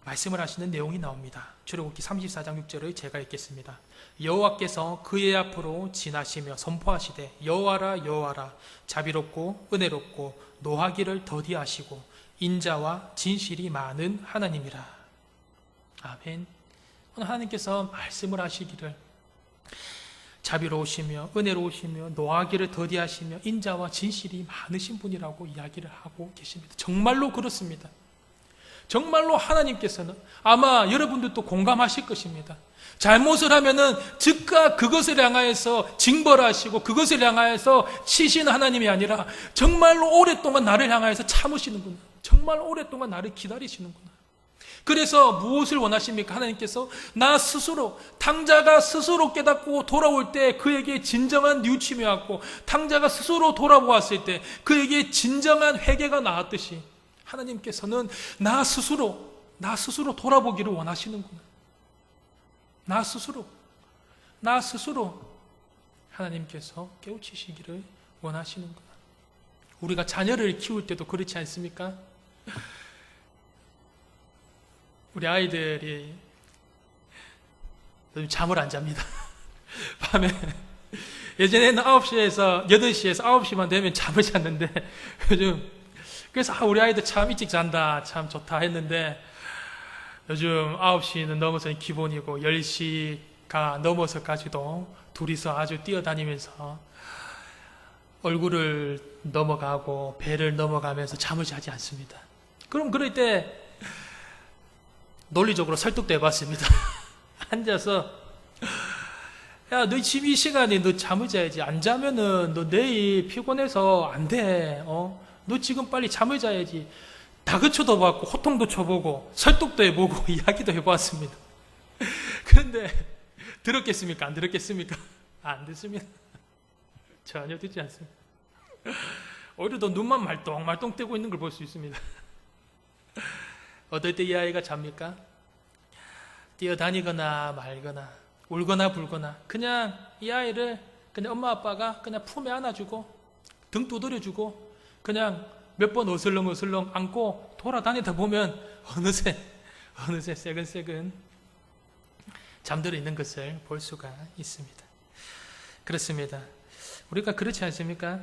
말씀을 하시는 내용이 나옵니다. 출애굽기 34장 6절을 제가 읽겠습니다. 여호와께서 그의 앞으로 지나시며 선포하시되 여호와라 여호와라 자비롭고 은혜롭고 노하기를 더디하시고 인자와 진실이 많은 하나님이라. 아멘. 오늘 하나님께서 말씀을 하시기를 자비로우시며 은혜로우시며 노하기를 더디하시며 인자와 진실이 많으신 분이라고 이야기를 하고 계십니다. 정말로 그렇습니다. 정말로 하나님께서는 아마 여러분들도 공감하실 것입니다. 잘못을 하면은 즉각 그것을 향하여서 징벌하시고 그것을 향하여서 치시는 하나님이 아니라 정말로 오랫동안 나를 향하여서 참으시는구나. 정말 오랫동안 나를 기다리시는구나. 그래서 무엇을 원하십니까? 하나님께서 나 스스로, 탕자가 스스로 깨닫고 돌아올 때 그에게 진정한 뉘우침이 왔고 탕자가 스스로 돌아보았을 때 그에게 진정한 회개가 나왔듯이 하나님께서는 나 스스로 돌아보기를 원하시는구나. 나 스스로 하나님께서 깨우치시기를 원하시는구나. 우리가 자녀를 키울 때도 그렇지 않습니까? 우리 아이들이 요즘 잠을 안 잡니다. 밤에 예전에는 9시에서 8시에서 9시만 되면 잠을 잤는데 요즘 그래서 우리 아이들 참 일찍 잔다 참 좋다 했는데 요즘 9시는 넘어서는 기본이고 10시가 넘어서까지도 둘이서 아주 뛰어다니면서 얼굴을 넘어가고 배를 넘어가면서 잠을 자지 않습니다. 그럼 그럴 때 논리적으로 설득도 해봤습니다. 앉아서 야, 너 지금 이 시간에 너 잠을 자야지. 안 자면은 너 내일 피곤해서 안 돼. 너 지금 빨리 잠을 자야지. 다그쳐도 봤고 호통도 쳐보고 설득도 해보고 이야기도 해보았습니다. 그런데 들었겠습니까? 안 들었겠습니까? 안 듣습니다. 전혀 듣지 않습니다. 오히려 더 눈만 말똥말똥 떼고 있는 걸 볼 수 있습니다. 어떨 때 이 아이가 잡니까? 뛰어다니거나 말거나 울거나 불거나 그냥 이 아이를 그냥 엄마 아빠가 그냥 품에 안아주고 등 두드려주고 그냥 몇 번 어슬렁어슬렁 안고 돌아다니다 보면 어느새 새근새근 잠들어 있는 것을 볼 수가 있습니다. 그렇습니다. 우리가 그렇지 않습니까?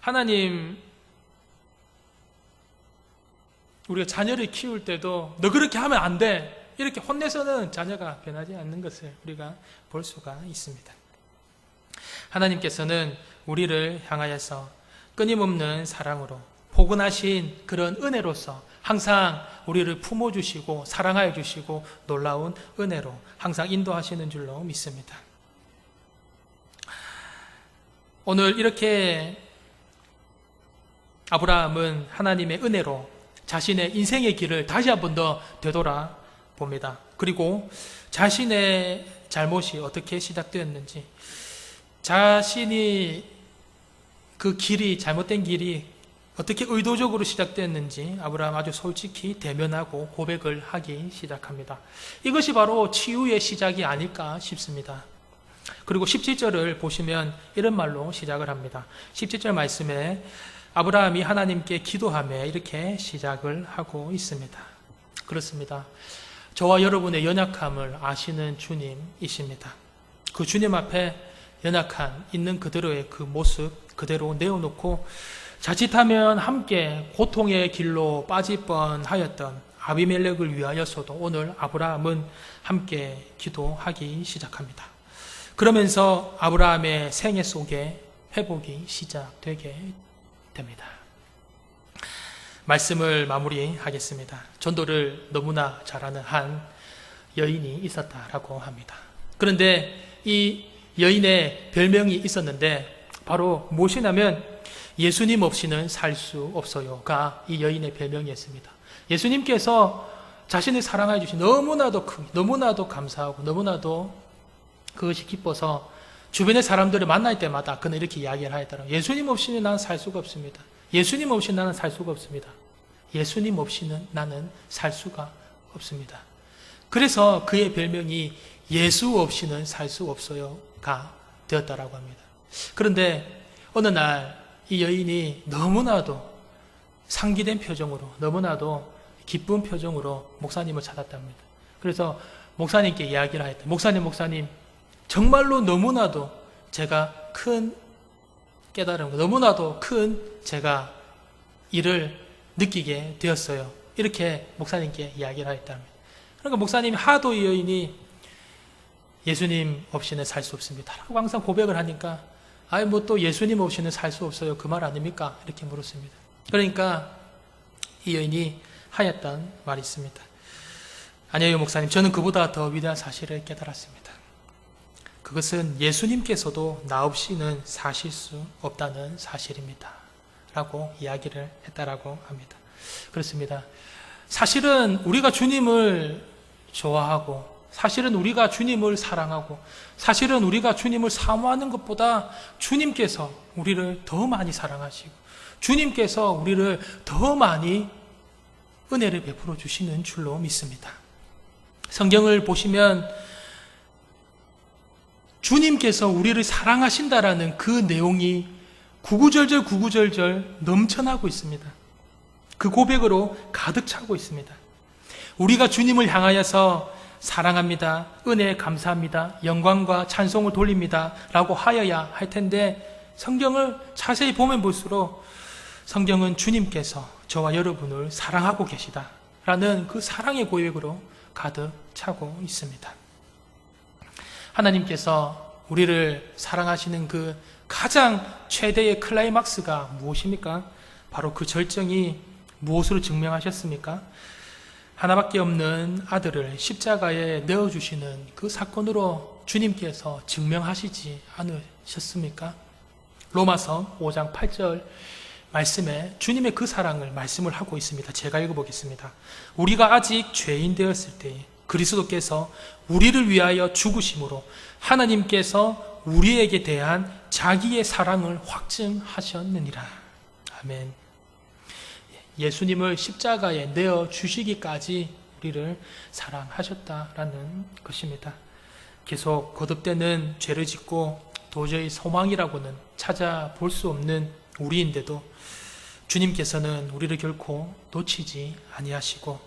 하나님, 우리가 자녀를 키울 때도 너 그렇게 하면 안 돼, 이렇게 혼내서는 자녀가 변하지 않는 것을 우리가 볼 수가 있습니다. 하나님께서는 우리를 향하여서 끊임없는 사랑으로 포근하신 그런 은혜로서 항상 우리를 품어주시고 사랑하여 주시고 놀라운 은혜로 항상 인도하시는 줄로 믿습니다. 오늘 이렇게 아브라함은 하나님의 은혜로 자신의 인생의 길을 다시 한 번 더 되돌아 봅니다. 그리고 자신의 잘못이 어떻게 시작되었는지, 자신이 그 길이, 잘못된 길이 어떻게 의도적으로 시작되었는지 아브라함 아주 솔직히 대면하고 고백을 하기 시작합니다. 이것이 바로 치유의 시작이 아닐까 싶습니다. 그리고 17절을 보시면 이런 말로 시작을 합니다. 17절 말씀에 아브라함이 하나님께 기도하며 이렇게 시작을 하고 있습니다. 그렇습니다. 저와 여러분의 연약함을 아시는 주님이십니다. 그 주님 앞에 연약한 있는 그대로의 그 모습 그대로 내어놓고 자칫하면 함께 고통의 길로 빠질 뻔하였던 아비멜렉을 위하여서도 오늘 아브라함은 함께 기도하기 시작합니다. 그러면서 아브라함의 생애 속에 회복이 시작되게 됩니다. 말씀을 마무리하겠습니다. 전도를 너무나 잘하는 한 여인이 있었다라고 합니다. 그런데 이 여인의 별명이 있었는데 바로 무엇이냐면 예수님 없이는 살 수 없어요가 이 여인의 별명이었습니다. 예수님께서 자신을 사랑해 주신 너무나도 크게, 너무나도 감사하고 너무나도 그것이 기뻐서 주변의 사람들을 만날 때마다 그는 이렇게 이야기를 하더라고요. 예수님 없이는 나는 살 수가 없습니다. 예수님 없이 나는 살 수가 없습니다. 예수님 없이는 나는 살 수가 없습니다. 그래서 그의 별명이 예수 없이는 살 수 없어요가 되었다라고 합니다. 그런데 어느 날 이 여인이 너무나도 상기된 표정으로, 너무나도 기쁜 표정으로 목사님을 찾았답니다. 그래서 목사님께 이야기를 하였다. 목사님, 정말로 너무나도 제가 큰 깨달음, 너무나도 큰 제가 일을 느끼게 되었어요. 이렇게 목사님께 이야기를 하였답니다. 그러니까 목사님이 하도 이 여인이 예수님 없이는 살 수 없습니다 라고 항상 고백을 하니까 뭐 또 예수님 없이는 살 수 없어요, 그 말 아닙니까? 이렇게 물었습니다. 그러니까 이 여인이 하였던 말이 있습니다. 아니에요 목사님, 저는 그보다 더 위대한 사실을 깨달았습니다. 그것은 예수님께서도 나 없이는 사실 수 없다는 사실입니다 라고 이야기를 했다라고 합니다. 그렇습니다. 사실은 우리가 주님을 좋아하고, 사실은 우리가 주님을 사랑하고, 사실은 우리가 주님을 사모하는 것보다 주님께서 우리를 더 많이 사랑하시고 주님께서 우리를 더 많이 은혜를 베풀어 주시는 줄로 믿습니다. 성경을 보시면 주님께서 우리를 사랑하신다라는 그 내용이 구구절절 넘쳐나고 있습니다. 그 고백으로 가득 차고 있습니다. 우리가 주님을 향하여서 사랑합니다, 은혜 감사합니다, 영광과 찬송을 돌립니다 라고 하여야 할 텐데, 성경을 자세히 보면 볼수록 성경은 주님께서 저와 여러분을 사랑하고 계시다라는 그 사랑의 고백으로 가득 차고 있습니다. 하나님께서 우리를 사랑하시는 그 가장 최대의 클라이막스가 무엇입니까? 바로 그 절정이 무엇으로 증명하셨습니까? 하나밖에 없는 아들을 십자가에 내어주시는 그 사건으로 주님께서 증명하시지 않으셨습니까? 로마서 5장 8절 말씀에 주님의 그 사랑을 말씀을 하고 있습니다. 제가 읽어보겠습니다. 우리가 아직 죄인 되었을 때에 그리스도께서 우리를 위하여 죽으심으로 하나님께서 우리에게 대한 자기의 사랑을 확증하셨느니라. 아멘. 예수님을 십자가에 내어주시기까지 우리를 사랑하셨다라는 것입니다. 계속 거듭되는 죄를 짓고 도저히 소망이라고는 찾아볼 수 없는 우리인데도 주님께서는 우리를 결코 놓치지 아니하시고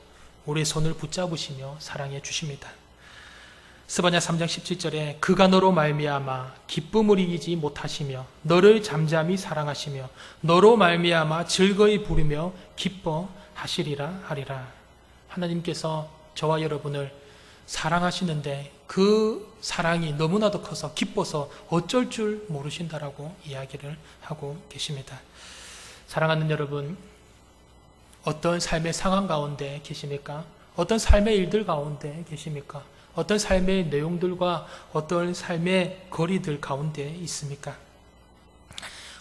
우리의 손을 붙잡으시며 사랑해 주십니다. 스바냐 3장 17절에 그가 너로 말미암아 기쁨을 이기지 못하시며 너를 잠잠히 사랑하시며 너로 말미암아 즐거이 부르며 기뻐하시리라 하리라. 하나님께서 저와 여러분을 사랑하시는데 그 사랑이 너무나도 커서 기뻐서 어쩔 줄 모르신다라고 이야기를 하고 계십니다. 사랑하는 여러분, 어떤 삶의 상황 가운데 계십니까? 어떤 삶의 일들 가운데 계십니까? 어떤 삶의 내용들과 어떤 삶의 거리들 가운데 있습니까?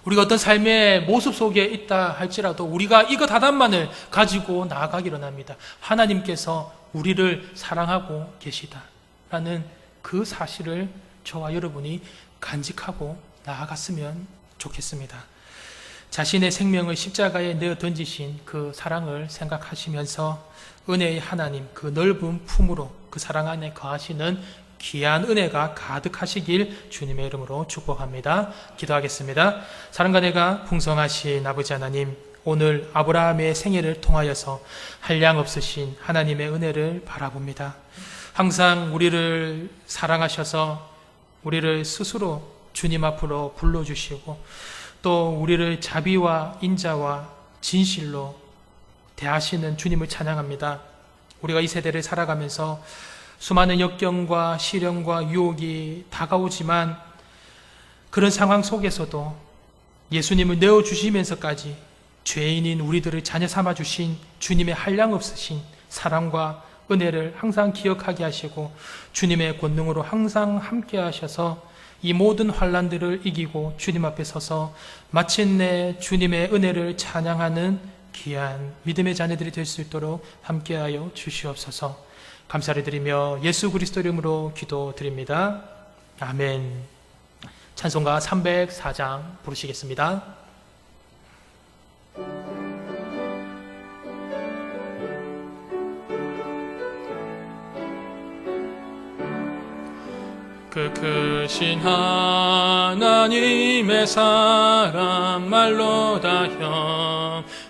우리가 어떤 삶의 모습 속에 있다 할지라도 우리가 이것 하나만을 가지고 나아가기를 합니다. 하나님께서 우리를 사랑하고 계시다라는 그 사실을 저와 여러분이 간직하고 나아갔으면 좋겠습니다. 자신의 생명을 십자가에 내어 던지신 그 사랑을 생각하시면서 은혜의 하나님 그 넓은 품으로 그 사랑 안에 거하시는 귀한 은혜가 가득하시길 주님의 이름으로 축복합니다. 기도하겠습니다. 사랑과 은혜가 풍성하신 아버지 하나님, 오늘 아브라함의 생애를 통하여서 한량없으신 하나님의 은혜를 바라봅니다. 항상 우리를 사랑하셔서 우리를 스스로 주님 앞으로 불러주시고 또 우리를 자비와 인자와 진실로 대하시는 주님을 찬양합니다. 우리가 이 세대를 살아가면서 수많은 역경과 시련과 유혹이 다가오지만 그런 상황 속에서도 예수님을 내어주시면서까지 죄인인 우리들을 자녀 삼아주신 주님의 한량없으신 사랑과 은혜를 항상 기억하게 하시고 주님의 권능으로 항상 함께 하셔서 이 모든 환난들을 이기고 주님 앞에 서서 마침내 주님의 은혜를 찬양하는 귀한 믿음의 자녀들이 될 수 있도록 함께하여 주시옵소서. 감사를 드리며 예수 그리스도 이름으로 기도드립니다. 아멘. 찬송가 304장 부르시겠습니다. 그 크신 하나님의 사랑 말로 다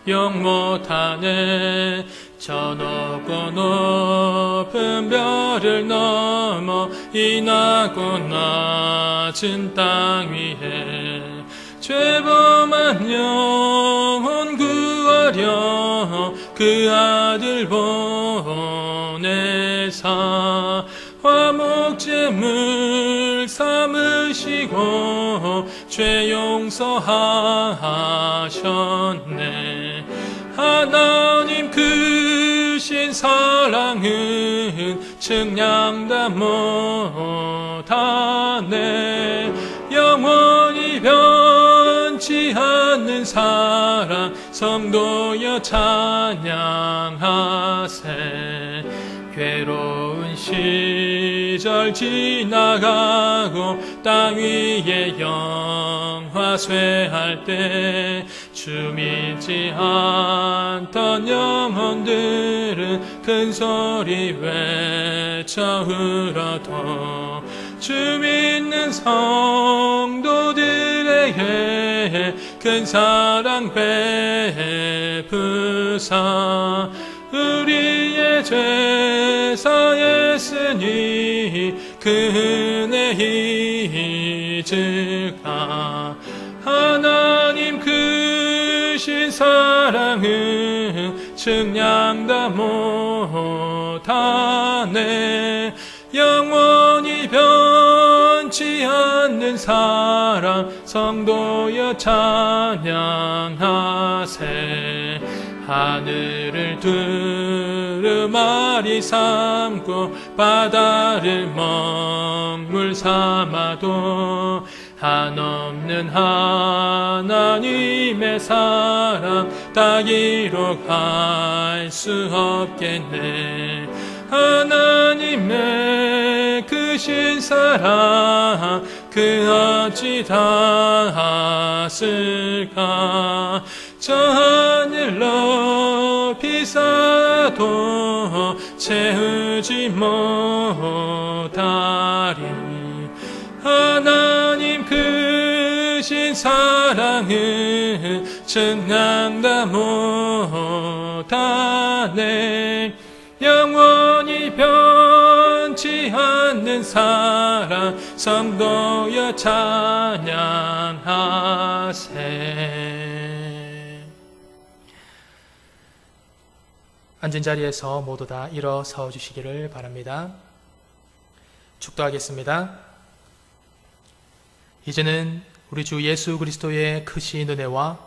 형용 못하네. 저 높고 높은 별을 넘어 이 낮고 낮은 땅 위에 죄범한 영혼 구하려 그 아들 보내사 화목제물 삼으시고 죄 용서하셨네. 하나님 크신 사랑은 측량다 못하네. 영원히 변치 않는 사랑 성도여 찬양하세. 괴로운 시절 지나가고 땅 위에 영화쇠할 때 주 믿지 않던 영혼들은 큰 소리 외쳐 울어도 주 믿는 성도들에게 큰 사랑 베푸사 우리의 죄 사했으니 그 은혜 잊을까. 하나님 크신 사랑은 측량다 못하네. 영원히 변치 않는 사랑 성도여 찬양하세. 하늘을 두루마리 삼고 바다를 먹물 삼아도 한없는 하나님의 사랑 다 기록할 수 없겠네. 하나님의 크신 사랑 그 어찌 닿았을까. 저 하늘 높이 쌓아도 채우지 못하리. 하나님 크신 크신 사랑을 증명다 못하네. 영원히 변치 않는 사랑 성도여 찬양하세. 앉은 자리에서 모두 다 일어서 주시기를 바랍니다. 축도하겠습니다. 이제는 우리 주 예수 그리스도의 크신 은혜와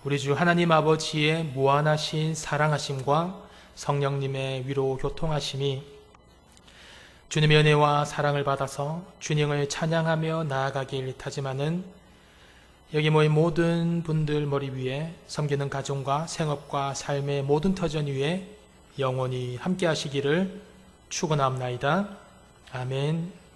우리 주 하나님 아버지의 무한하신 사랑하심과 성령님의 위로 교통하심이 주님의 은혜와 사랑을 받아서 주님을 찬양하며 나아가길 타지만은 여기 모인 모든 분들 머리 위에 섬기는 가정과 생업과 삶의 모든 터전 위에 영원히 함께 하시기를 축원합나이다. 아멘.